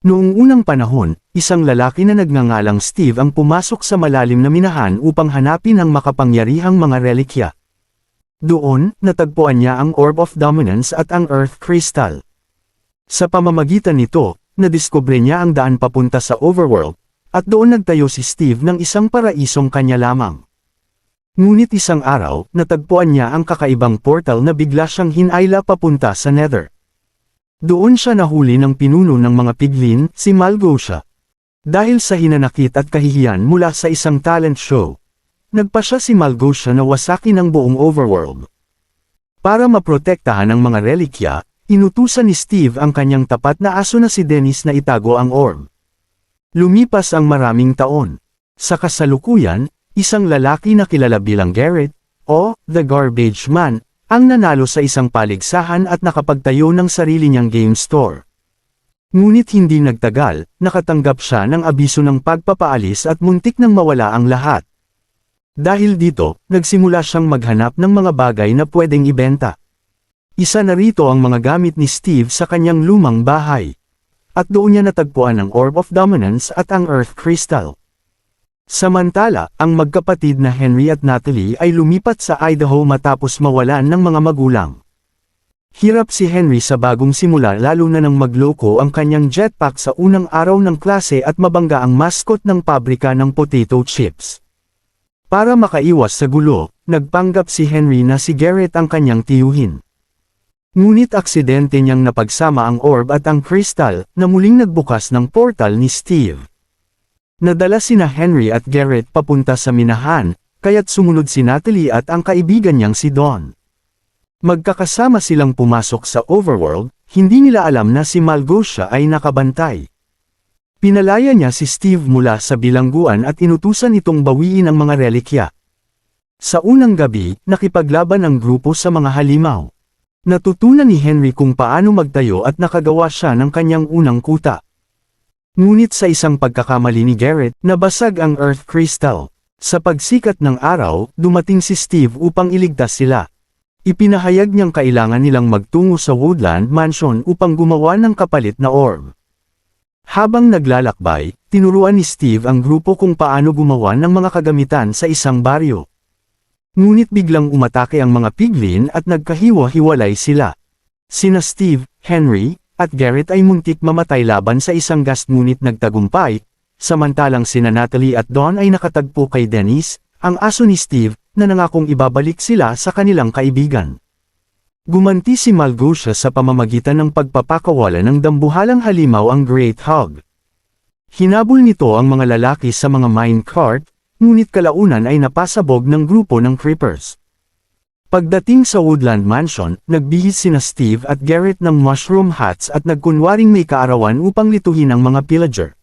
Noong unang panahon, isang lalaki na nagngangalang Steve ang pumasok sa malalim na minahan upang hanapin ang makapangyarihang mga relikya. Doon, natagpuan niya ang Orb of Dominance at ang Earth Crystal. Sa pamamagitan nito, nadiskubre niya ang daan papunta sa Overworld, at doon nagtayo si Steve ng isang paraisong kanya lamang. Ngunit isang araw, natagpuan niya ang kakaibang portal na bigla siyang hinayla papunta sa Nether. Doon siya nahuli ng pinuno ng mga piglin, si Malgosia. Dahil sa hinanakit at kahihiyan mula sa isang talent show, nagpasya si Malgosia na wasakin ang buong Overworld. Para maprotektahan ang mga relikya, inutusan ni Steve ang kanyang tapat na aso na si Dennis na itago ang orb. Lumipas ang maraming taon. Sa kasalukuyan, isang lalaki na kilala bilang Garrett, o The Garbage Man, ang nanalo sa isang paligsahan at nakapagtayo ng sarili niyang game store. Ngunit hindi nagtagal, nakatanggap siya ng abiso ng pagpapaalis at muntik nang mawala ang lahat. Dahil dito, nagsimula siyang maghanap ng mga bagay na pwedeng ibenta. Isa na rito ang mga gamit ni Steve sa kanyang lumang bahay. At doon niya natagpuan ang Orb of Dominance at ang Earth Crystal. Samantala, ang magkapatid na Henry at Natalie ay lumipat sa Idaho matapos mawalan ng mga magulang. Hirap si Henry sa bagong simula lalo na nang magloko ang kanyang jetpack sa unang araw ng klase at mabangga ang mascot ng pabrika ng potato chips. Para makaiwas sa gulo, nagpanggap si Henry na si Garrett ang kanyang tiyuhin. Ngunit aksidente niyang napagsama ang orb at ang crystal, na muling nagbukas ng portal ni Steve. Nadala sina Henry at Garrett papunta sa minahan, kaya't sumunod si Natalie at ang kaibigan niyang si Dawn. Magkakasama silang pumasok sa Overworld, hindi nila alam na si Malgosia ay nakabantay. Pinalaya niya si Steve mula sa bilangguan at inutusan itong bawiin ang mga relikya. Sa unang gabi, nakipaglaban ang grupo sa mga halimaw. Natutunan ni Henry kung paano magtayo at nakagawa siya ng kanyang unang kuta. Ngunit sa isang pagkakamali ni Garrett, nabasag ang Earth Crystal. Sa pagsikat ng araw, dumating si Steve upang iligtas sila. Ipinahayag niyang kailangan nilang magtungo sa Woodland Mansion upang gumawa ng kapalit na orb. Habang naglalakbay, tinuruan ni Steve ang grupo kung paano gumawa ng mga kagamitan sa isang baryo. Ngunit biglang umatake ang mga piglin at nagkahiwa-hiwalay sila. Sina Steve, Henry, at Garrett ay muntik mamatay laban sa isang gas ngunit nagtagumpay, samantalang sina Natalie at Dawn ay nakatagpo kay Dennis, ang aso ni Steve, na nangakong ibabalik sila sa kanilang kaibigan. Gumanti si Malgosia sa pamamagitan ng pagpapakawala ng dambuhalang halimaw ang Great Hog. Hinabol nito ang mga lalaki sa mga minecart, ngunit kalaunan ay napasabog ng grupo ng creepers. Pagdating sa Woodland Mansion, nagbihis sina Steve at Garrett ng mushroom hats at nagkunwaring may kaarawan upang lituhin ang mga pillager.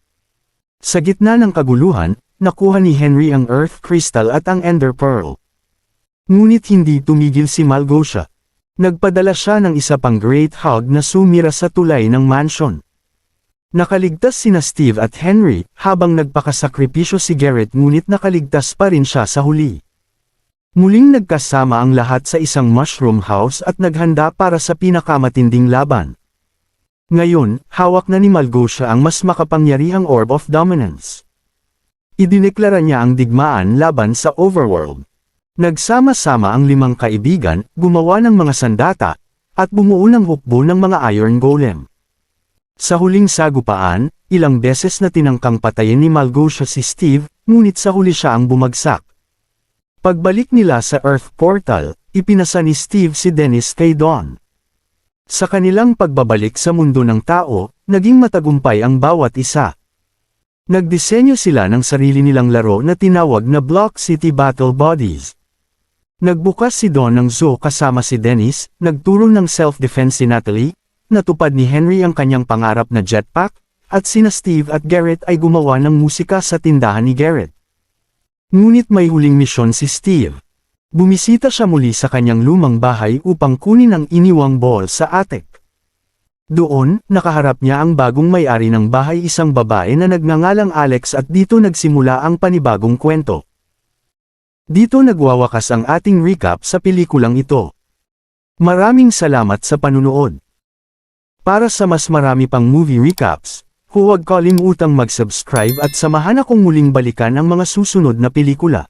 Sa gitna ng kaguluhan, nakuha ni Henry ang Earth Crystal at ang Ender Pearl. Ngunit hindi tumigil si Malgosia. Nagpadala siya ng isa pang Great Hog na sumira sa tulay ng mansion. Nakaligtas sina Steve at Henry, habang nagpakasakripisyo si Garrett ngunit nakaligtas pa rin siya sa huli. Muling nagkasama ang lahat sa isang mushroom house at naghanda para sa pinakamatinding laban. Ngayon, hawak na ni Malgosia ang mas makapangyarihang Orb of Dominance. Idineklara niya ang digmaan laban sa Overworld. Nagsama-sama ang 5 kaibigan, gumawa ng mga sandata, at bumuo ng hukbo ng mga Iron Golem. Sa huling sagupaan, ilang beses na tinangkang patayin ni Malgosia si Steve, ngunit sa huli siya ang bumagsak. Pagbalik nila sa Earth Portal, ipinasa ni Steve si Dennis kay Dawn. Sa kanilang pagbabalik sa mundo ng tao, naging matagumpay ang bawat isa. Nagdisenyo sila ng sarili nilang laro na tinawag na Block City Battle Bodies. Nagbukas si Dawn ng zoo kasama si Dennis, nagturo ng self-defense si Natalie, natupad ni Henry ang kanyang pangarap na jetpack, at sina Steve at Garrett ay gumawa ng musika sa tindahan ni Garrett. Ngunit may huling misyon si Steve. Bumisita siya muli sa kanyang lumang bahay upang kunin ang iniwang ball sa attic. Doon, nakaharap niya ang bagong may-ari ng bahay, isang babae na nagngangalang Alex, at dito nagsimula ang panibagong kwento. Dito nagwawakas ang ating recap sa pelikulang ito. Maraming salamat sa panunood. Para sa mas marami pang movie recaps, Huwag kalimutang mag-subscribe at samahan akong muling balikan ang mga susunod na pelikula.